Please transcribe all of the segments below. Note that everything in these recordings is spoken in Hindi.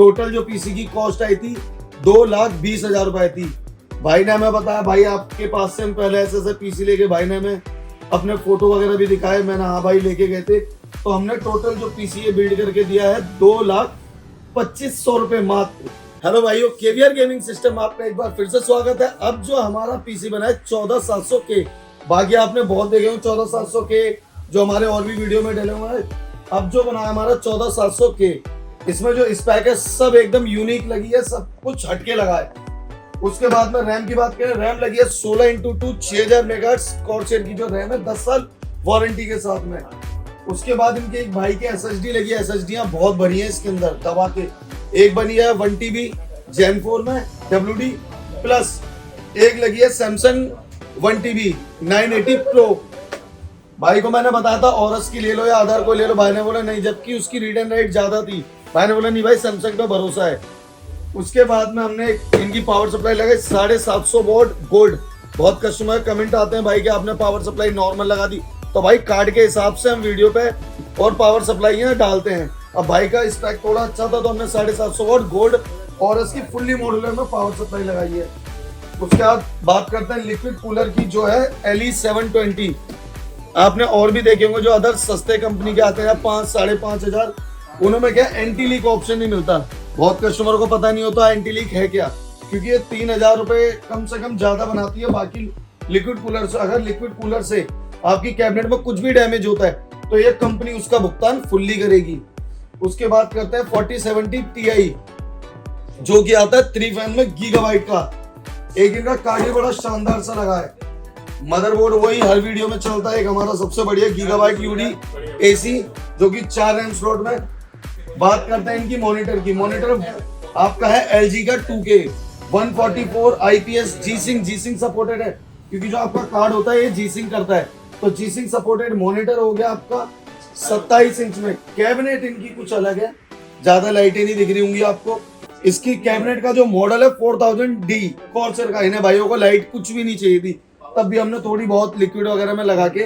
टोटल जो पीसी की कॉस्ट आई थी 2,20,000 रुपए थी। भाई ने हमें बताया भाई आपके पास से हम पहले ऐसे पीसी लेके, भाई ने हमें अपने फोटो वगैरह भी दिखाए, मैंने हाँ भाई लेके गए थे। तो हमने टोटल जो पीसी ये बिल्ड करके दिया है 2,25,000 रुपए मात्र। हेलो भाइयों, केवीआर गेमिंग सिस्टम आपका एक बार फिर से स्वागत है। अब जो हमारा पीसी बना है 14,700 के, बाकी आपने बहुत देखे होंगे 14,700 के जो हमारे और भी वीडियो में डले हुए हैं। अब जो बना है हमारा 14,700 के, इसमें जो स्पेक है सब एकदम यूनिक लगी है, सब कुछ हटके लगा है। उसके बाद में रैम की बात करें, रैम लगी है 16x2 6000 मेगाहर्ट्ज कॉर्सर की जो रैम है 10 साल वारंटी के साथ में। उसके बाद इनके एक भाई के एसएसडी लगी है, एसएसडियां बहुत बढ़िया है इसके अंदर दबा के। एक बनी है 1 TB Gen 4 में WD प्लस, एक लगी है सैमसंग 1 TB 980 Pro। भाई को मैंने बताया था ऑरस की ले लो या आधार को ले लो, भाई ने बोला नहीं, जबकि उसकी रीड एंड राइट ज्यादा थी। भाई ने बोला नहीं भाई सैमसंग पे भरोसा है। उसके बाद में हमने इनकी पावर सप्लाई लगाई 750 वॉट गोल्ड। बहुत कस्टमर कमेंट आते हैं भाई कि आपने पावर सप्लाई नॉर्मल लगा दी, तो भाई कार्ड के हिसाब से हम वीडियो पे और पावर सप्लाई यहाँ डालते हैं। अब भाई का स्पेक थोड़ा अच्छा था तो हमने 750 वॉट गोल्ड और इसकी फुल्ली मॉड्यूलर में पावर सप्लाई लगाई है। उसके बाद बात करते हैं लिक्विड कूलर की जो है LE 720। आपने और भी देखे होंगे जो अदर सस्ते कंपनी के आते हैं 5-5.5 उनमें क्या एंटी लीक ऑप्शन नहीं मिलता। बहुत कस्टमर को पता नहीं होता एंटी लीक है क्या, क्योंकि ये 3,000 रुपए कम से कम ज्यादा बनाती है बाकी लिक्विड कूलर से। अगर लिक्विड कूलर से आपकी कैबिनेट में कुछ भी डैमेज होता है तो ये कंपनी उसका भुगतान फुल्ली करेगी। उसके बाद करते हैं 4070 Ti जो कि आता है 3 फैन में गीगाबाइट का। एक इनका कार्ड बड़ा शानदार सा लगा है। मदरबोर्ड वही हर वीडियो में चलता है, एक हमारा सबसे बढ़िया गीगाबाइट UD AC जो कि 4 रैम स्लॉट में। बात करते हैं इनकी मॉनिटर की। मॉनिटर आपका है LG का 2K 144 IPS G-Sync सपोर्टेड है, क्योंकि जो आपका कार्ड होता है ये G-Sync करता है। तो G-Sync सपोर्टेड मॉनिटर हो गया आपका 27 इंच में। कैबिनेट इनकी कुछ अलग है, ज्यादा लाइटें नहीं दिख रही होंगी आपको। इसकी कैबिनेट का जो मॉडल है 4000D कॉर्सर का। इन्हें भाइयों को लाइट कुछ भी नहीं चाहिए थी, तब भी हमने थोड़ी बहुत लिक्विड वगैरह में लगा के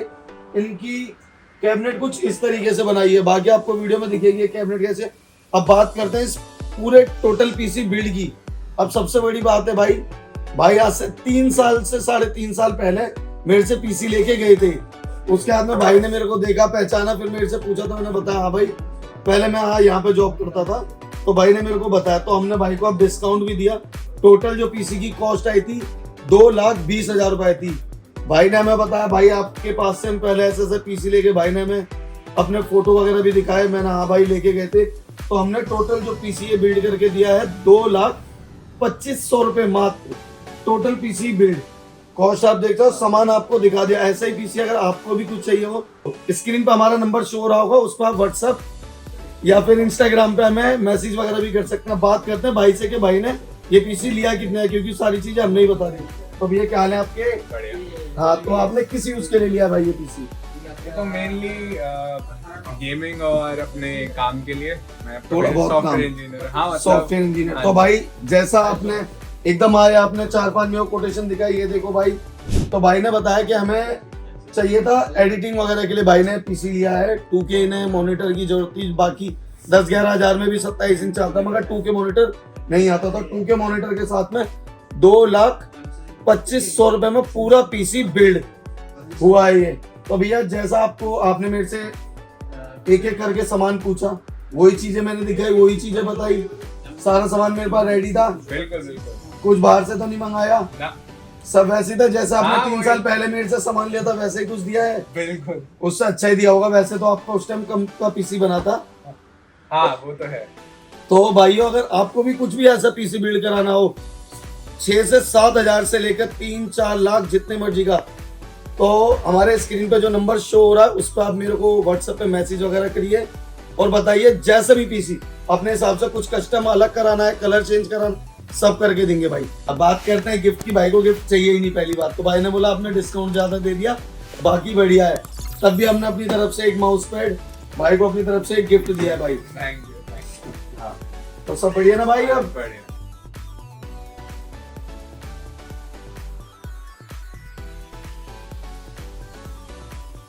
इनकी कैबिनेट कुछ इस तरीके से बनाई है। बाकी आपको वीडियो में दिखेगी कैबिनेट कैसे। अब बात करते हैं इस पूरे टोटल पीसी बिल्ड की। अब सबसे बड़ी बात है भाई आज से 3 साल से 3.5 साल पहले मेरे से पीसी लेके गए थे। उसके बाद में भाई ने मेरे को देखा, पहचाना, फिर मेरे से पूछा, तो मैंने बताया हाँ भाई पहले मैं यहाँ पे जॉब करता था। तो भाई ने मेरे को बताया, तो हमने भाई को अब डिस्काउंट भी दिया। टोटल जो पीसी की कॉस्ट आई थी 2,20,000 रुपए थी। भाई ने हमें बताया भाई आपके पास से हम पहले ऐसे पीसी लेके, भाई ने हमें अपने फोटो वगैरह भी दिखाए, मैंने हाँ भाई लेके गए थे। तो हमने टोटल जो पीसी ये बिल्ड करके दिया है 2,25,000 रुपए मात्र। टोटल पीसी बिल्ड कॉस्ट आप देखते हो, सामान आपको दिखा दिया। ऐसा ही पीसी अगर आपको भी कुछ चाहिए हो, स्क्रीन पे हमारा नंबर शो हो रहा होगा, उस पर आप व्हाट्सएप या फिर इंस्टाग्राम पे हमें मैसेज वगैरह भी कर सकते हैं। बात करते हैं भाई से कि भाई ने ये पीसी लिया कितना है, क्योंकि सारी चीजें हमने ही बता दी। तो भैया क्या हाल है आपके? हाँ, तो आपने किस यूज के लिए लिया भाई ये पीसी? ये तो मेनली गेमिंग और अपने काम के लिए। मैं थोड़ा बहुत सॉफ्टवेयर इंजीनियर। हाँ, मतलब सॉफ्टवेयर इंजीनियर। तो भाई जैसा आपने एकदम आया, आपने 4-5 में कोटेशन दिखाई, ये देखो भाई। तो भाई ने बताया कि हमें चाहिए था एडिटिंग वगैरह के लिए, भाई ने पीसी लिया है 2K ने मॉनिटर की जरूरत थी। बाकी 10-11 हजार में भी 27 इंच आता, मगर 2K मॉनिटर नहीं आता था। 2K मॉनिटर के साथ में 2,25,000 रुपए में पूरा पीसी बिल्ड हुआ है ये। तो भैया जैसा आपने मेरे से एक एक करके सामान पूछा, वही चीजें मैंने दिखाई, वही चीजें बताई। सारा सामान मेरे पास रेडी था। बिल्कुल कुछ बाहर से तो नहीं मंगाया ना। सब वैसे ही था जैसा आपने हाँ, 3 साल पहले मेरे से सामान लिया था, वैसे ही कुछ दिया है। बिल्कुल उससे अच्छा ही दिया होगा। वैसे तो आपका उस टाइम कम का पीसी बना था। हाँ, वो तो है। तो भाइयों अगर आपको भी कुछ भी ऐसा पीसी बिल्ड कराना हो 6 से 7 हजार से लेकर 3-4 लाख जितने मर्जी का, तो हमारे स्क्रीन पे जो नंबर शो हो रहा है उस पर आप मेरे को व्हाट्सएप पे मैसेज वगैरह करिए और बताइए जैसे भी पीसी अपने हिसाब से कुछ कस्टम अलग कराना है, कलर चेंज कराना, सब करके देंगे भाई। अब बात करते हैं गिफ्ट की। भाई को गिफ्ट चाहिए ही नहीं पहली बात तो। भाई ने बोला आपने डिस्काउंट ज्यादा दे दिया, बाकी बढ़िया है। तब भी हमने अपनी तरफ से एक माउस पैड भाई को अपनी तरफ से एक गिफ्ट दिया है भाई। Thank you. तो सब बढ़िया ना भाई? अब बढ़िया।